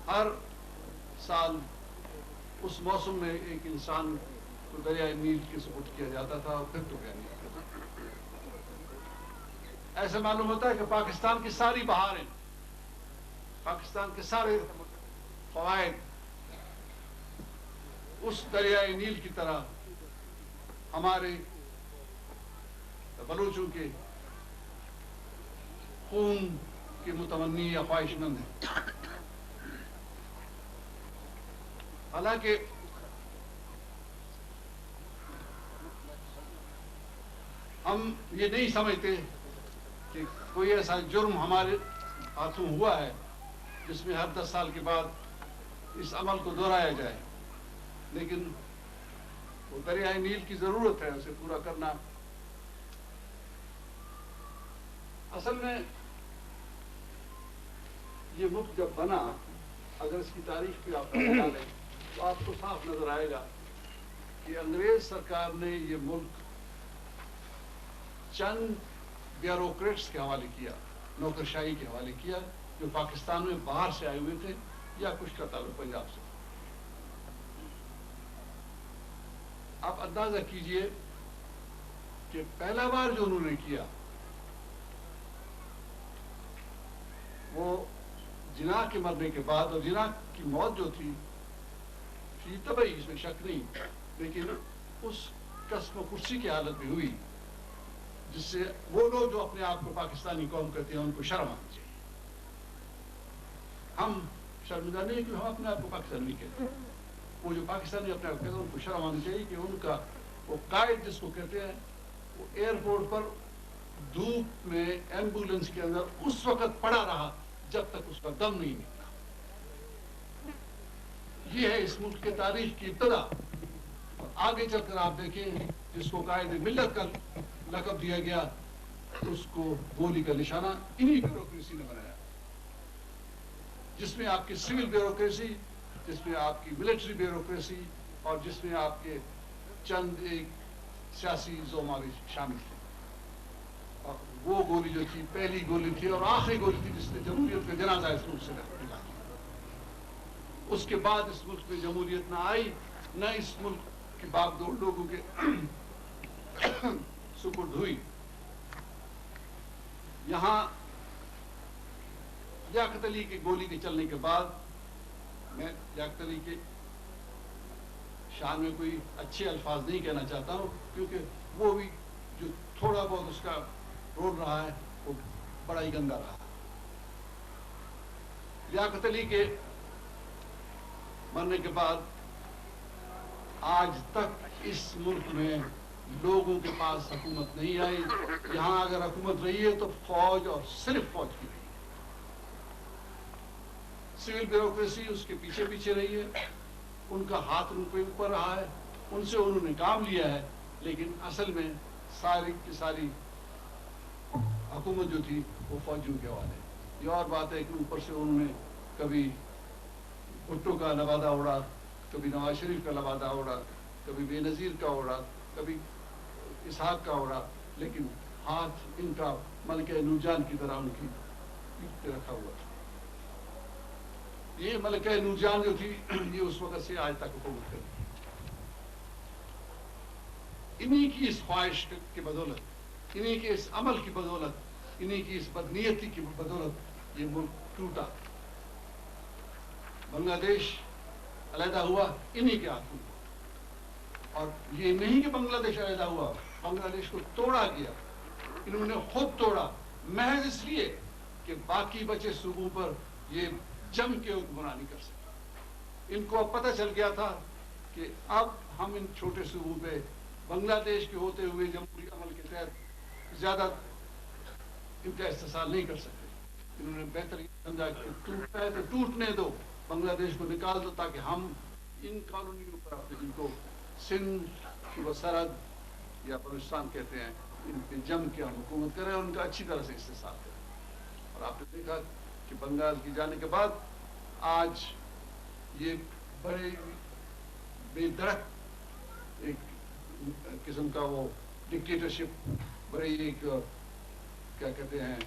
ہر سال اس موسم میں ایک انسان کو دریائے نیل کے سپرد کیا جاتا تھا اور پھر تو کیا نہیں کرتا. ایسا معلوم ہوتا ہے کہ پاکستان کی ساری بہاریں، پاکستان کے سارے فوائد اس دریائے نیل کی طرح ہمارے بلوچوں کے خون کے متمنی یا خواہش مند ہیں. حالانکہ ہم یہ نہیں سمجھتے کہ کوئی ایسا جرم ہمارے ہاتھوں ہوا ہے جس میں ہر 10 سال کے بعد اس عمل کو دہرایا جائے، لیکن وہ دریائے نیل کی ضرورت ہے اسے پورا کرنا. اصل میں یہ ملک جب بنا، اگر اس کی تاریخ پہ آپ پتہ ڈالیں تو آپ کو صاف نظر آئے گا کہ انگریز سرکار نے یہ ملک چند بیوروکریٹس کے حوالے کیا، نوکرشاہی کے حوالے کیا، جو پاکستان میں باہر سے آئے ہوئے تھے یا کچھ کا تعلق پنجاب سے. آپ اندازہ کیجئے کہ پہلا بار جو انہوں نے کیا وہ جناح کے مرنے کے بعد، اور جناح کی موت جو تھی طبعی، اس میں شک نہیں، لیکن اس قسم و کرسی کی حالت میں ہوئی جس سے وہ لوگ جو اپنے آپ کو پاکستانی قوم کہتے ہیں ان کو شرم آنی چاہیے. ہم شرمندہ نہیں کہ ہم اپنے آپ کو پاکستانی کہتے ہیں، وہ جو پاکستانی اپنے آپ کو کہتے ہیں ان کو شرم آنی چاہیے کہ ان کا وہ قائد جس کو کہتے ہیں وہ ایئرپورٹ پر دھوپ میں ایمبولینس کے اندر اس وقت پڑا رہا جب تک اس کا دم نہیں نکلا. یہ ہے اس ملک کے تاریخ کی ابتدا. اور آگے چل کر آپ دیکھیں جس کو قائد ملت کا لقب دیا گیا، اس کو گولی کا نشانہ انہی بیوروکریسی نے بنایا، جس میں آپ کی سول بیوروکریسی، جس میں آپ کی ملٹری بیوروکریسی اور جس میں آپ کے چند ایک سیاسی زوماوی شامل تھے. اور وہ گولی جو تھی پہلی گولی تھی اور آخری گولی تھی جس نے جمہوریت کا جنازہ اس ملک سے نکالا. اس کے بعد اس ملک میں جمہوریت نہ آئی، نہ اس ملک کی باغ دوڑ لوگوں کے سپرد ہوئی. یہاں لیاقت علی کی گولی کے چلنے کے بعد، میں لیاقت علی کے شان میں کوئی اچھے الفاظ نہیں کہنا چاہتا ہوں کیونکہ وہ بھی جو تھوڑا بہت اس کا رول رہا ہے وہ بڑا ہی گندا رہا. لیاقت علی کے مرنے کے بعد آج تک اس ملک میں لوگوں کے پاس حکومت نہیں آئی. یہاں اگر حکومت رہی ہے تو فوج اور صرف فوج کی رہی ہے. سول بیوروکریسی اس کے پیچھے پیچھے رہی ہے، ان کا ہاتھ ان کے اوپر رہا ہے، ان سے انہوں نے کام لیا ہے، لیکن اصل میں ساری کی ساری حکومت جو تھی وہ فوجیوں کے حوالے. یہ اور بات ہے کہ اوپر سے انہوں نے کبھی بھٹو کا لبادہ اڑا، کبھی نواز شریف کا لبادہ اڑا، کبھی بے نظیر کا اڑا، کبھی اسحاق کا اڑا، لیکن ہاتھ ان کا ملکہ نورجان کی طرح ان کی پیٹھ پہ رکھا ہوا تھا. یہ ملکہ نورجان جو تھی یہ اس وقت سے آج تک حکومت کرتی. انہی کی اس خواہش کی بدولت، انہی کے اس عمل کی بدولت، انہی کی اس بدنیتی کی بدولت یہ ملک ٹوٹا. بنگلہ دیش علیحدہ ہوا انہی کے ہاتھوں. اور یہ نہیں کہ بنگلہ دیش علیحدہ ہوا، بنگلہ دیش کو توڑا گیا. انہوں نے خود توڑا محض اس لیے کہ باقی بچے صوبوں پر یہ جم کے حکمرانی کر سکے. ان کو اب پتہ چل گیا تھا کہ اب ہم ان چھوٹے صوبوں پہ بنگلہ دیش کے ہوتے ہوئے جمہوری عمل کے تحت زیادہ ان کا استحصال نہیں کر سکتے. انہوں نے بہتر یہ سمجھا کہ ٹوٹتا ہے تو ٹوٹنے دو، بنگلہ دیش کو نکال دو تاکہ ہم ان کالونیوں پر اپنے جن کو سندھ کی وہ سرحد یا بلوچستان کہتے ہیں ان پہ جم کے ہم حکومت کریں اور ان کا اچھی طرح سے استحصال کریں. اور آپ نے دیکھا کہ بنگال کی جانے کے بعد آج یہ بڑے بے درخت ایک قسم کا وہ ڈکٹیٹرشپ، بڑے ایک کیا کہتے ہیں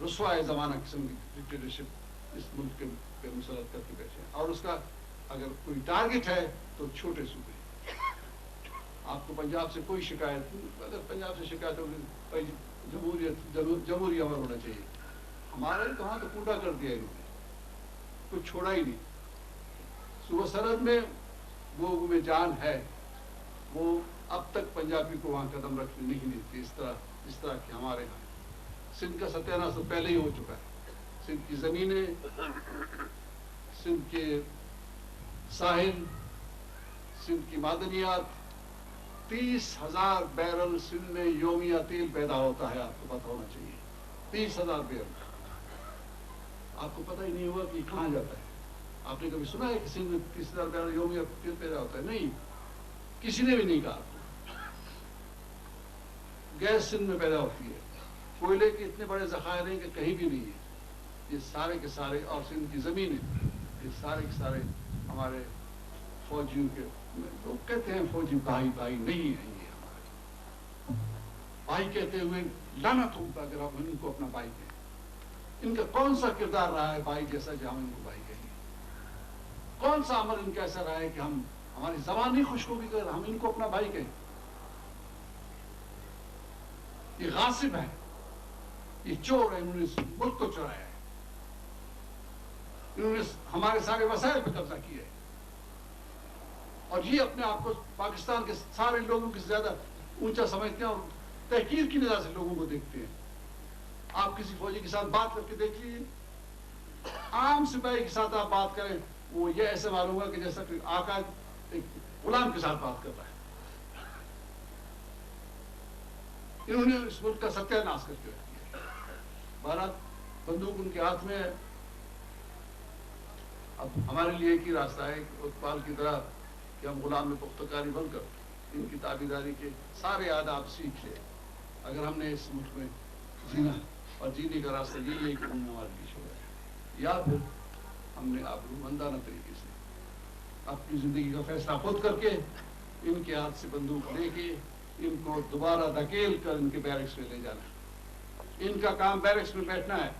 رسوائے زمانہ قسم کی ڈکٹیٹرشپ اس ملک کے پہ مسلط کر کے بیٹھے ہیں، اور اس کا اگر کوئی ٹارگٹ ہے تو چھوٹے صوبے۔ آپ کو پنجاب سے کوئی شکایت نہیں، اگر پنجاب سے شکایت ہوگی بھائی جمہوری امر ہونا چاہیے، ہمارے تو وہاں تو پورا کر دیا انہوں نے، کچھ چھوڑا ہی نہیں۔ صوبہ سرحد میں وہ میں جان ہے، وہ اب تک پنجابی کو وہاں قدم رکھنے نہیں دیتی اس طرح کہ ہمارے یہاں۔ سندھ کا ستیہ ناش پہلے ہی ہو چکا ہے، سندھ کی زمینیں، سندھ کے ساحل، سندھ کی معدنیات، 30,000 بیرل سندھ میں یومیہ تیل پیدا ہوتا ہے، آپ کو پتہ ہونا چاہیے، 30,000 بیرل۔ آپ کو پتہ ہی نہیں ہوا کہ کہاں جاتا ہے؟ آپ نے کبھی سنا ہے کہ سندھ میں 30,000 بیرل یومیہ تیل پیدا ہوتا ہے؟ نہیں، کسی نے بھی نہیں کہا۔ گیس سندھ میں پیدا ہوتی ہے، کوئلے کے اتنے بڑے ذخائر ہیں کہ کہیں بھی نہیں ہے۔ یہ سارے کے سارے، اور سندھ کی زمینیں، یہ سارے کے سارے ہمارے فوجیوں کے، لوگ کہتے ہیں فوجی بھائی نہیں ہیں یہ ہمارے بھائی، کہتے ہوئے لعنت ہوتا اگر ہم ان کو اپنا بھائی کہیں۔ ان کا کون سا کردار رہا ہے بھائی جیسا جو ہم ان کو بھائی کہیں؟ کون سا عمل ان کا ایسا رہا ہے کہ ہماری زبان نہیں خوشخوبی کر ہم ان کو اپنا بھائی کہیں؟ یہ غاصب ہے، یہ چور ہے، انہوں نے اس ملک کو چورایا ہے، انہوں نے ہمارے سارے وسائل پہ قبضہ کیا ہے، اور یہ اپنے آپ کو پاکستان کے سارے لوگوں کے زیادہ اونچا سمجھتے ہیں، اور تحقیر کی نظر سے لوگوں کو دیکھتے ہیں۔ آپ کسی فوجی کے ساتھ بات کر کے دیکھ لیجیے، عام سپاہی کے ساتھ آپ بات کریں، وہ یہ ایسے معلوم ہوگا کہ جیسا کہ آقا ایک غلام کے ساتھ بات کر رہا ہے۔ انہوں نے اس ملک کا ستیہ ناش کر کے رکھ دیا۔ بھارت بندوق ان کے ہاتھ میں ہے۔ اب ہمارے لیے ایک ہی راستہ ہے، اقبال کی طرح کہ ہم غلام پختہ کاری بن کر ان کی تابعداری کے سارے آداب سیکھ لیں۔ اگر ہم نے اس ملک میں جینا، اور جینے کا راستہ یہی ہے کہ انہوں نے ہمارے پیچھے چھوڑا، یا پھر ہم نے آبرومندانہ طریقے سے اپنی زندگی کا فیصلہ خود کر کے ان کے ہاتھ سے بندوق لے کے ان کو دوبارہ دھکیل کر ان کے بیرکس میں لے جانا۔ ان کا کام بیرکس میں بیٹھنا ہے،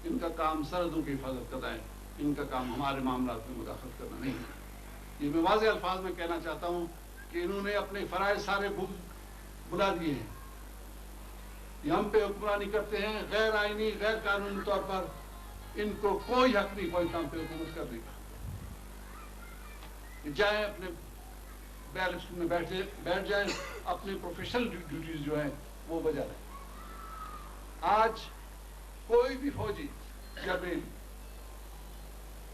ان کا کام سرحدوں کی حفاظت کرنا ہے، ان کا کام ہمارے معاملات میں مداخلت کرنا نہیں ہے۔ یہ میں واضح الفاظ میں کہنا چاہتا ہوں کہ انہوں نے اپنے فرائض سارے بلا دیے ہیں، یہ ہم پہ حکمرانی کرتے ہیں، غیر آئینی غیر قانونی طور پر ان کو کوئی حق نہیں پہنچتا ہم پہ حکومت کرنے کا۔ جائیں اپنے بیرکس میں بیٹھ جائیں، اپنے پروفیشنل ڈیوٹیز جو ہیں وہ بجا لیں۔ آج کوئی بھی فوجی جنرل،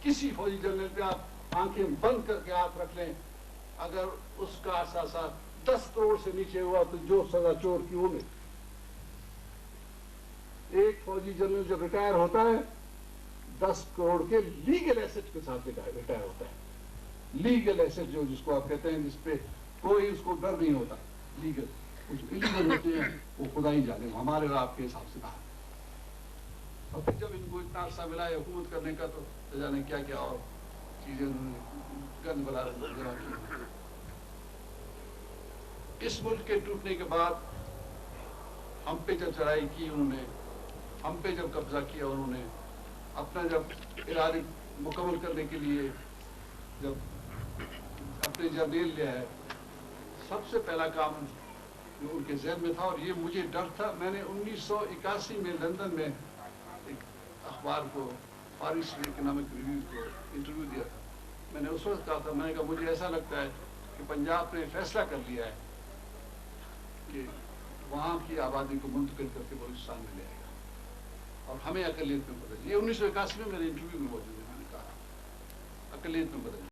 کسی فوجی جنرل پہ آپ آنکھیں بند کر کے ہاتھ رکھ لیں، اگر اس کا اثاثہ 10 کروڑ سے نیچے ہوا تو جو سزا چور کی وہ ملے۔ ایک فوجی جنرل جب ریٹائر ہوتا ہے 10 کروڑ کے لیگل ایسٹ کے ساتھ ریٹائر ہوتا ہے۔ لیگل ایسٹ جس کو آپ کہتے ہیں، جس پہ کوئی اس کو ڈر نہیں ہوتا، لیگل، کچھ انلیگل ہوتے ہیں وہ خدا ہی جانے، ہمارے اور آپ کے حساب سے باہر۔ اور پھر جب ان کو اتنا عرصہ ملا ہے حکومت کرنے کا تو جانے کیا کیا اور چیزیں گند بلا جمع کی۔ اس ملک کے ٹوٹنے کے بعد ہم پہ جب چڑھائی کی انہوں نے، ہم پہ جب قبضہ کیا انہوں نے، اپنا جب ارادے مکمل کرنے کے لیے جب اپنے جرنیل لیا ہے، سب سے پہلا کام جو ان کے ذہن میں تھا، اور یہ مجھے ڈر تھا، میں نے 1981 میں لندن میں ایک اخبار کو، فارس اکنامک ریویو کو انٹرویو دیا تھا۔ میں نے اس وقت کہا تھا، میں نے کہا مجھے ایسا لگتا ہے کہ پنجاب نے فیصلہ کر لیا ہے کہ وہاں کی آبادی کو منتقل کر کے بلوچستان میں لے آئے گا، اور ہمیں اقلیت میں بدل۔ یہ 1981 میں میرے انٹرویو میں موجود ہے، میں نے کہا اقلیت میں بدل۔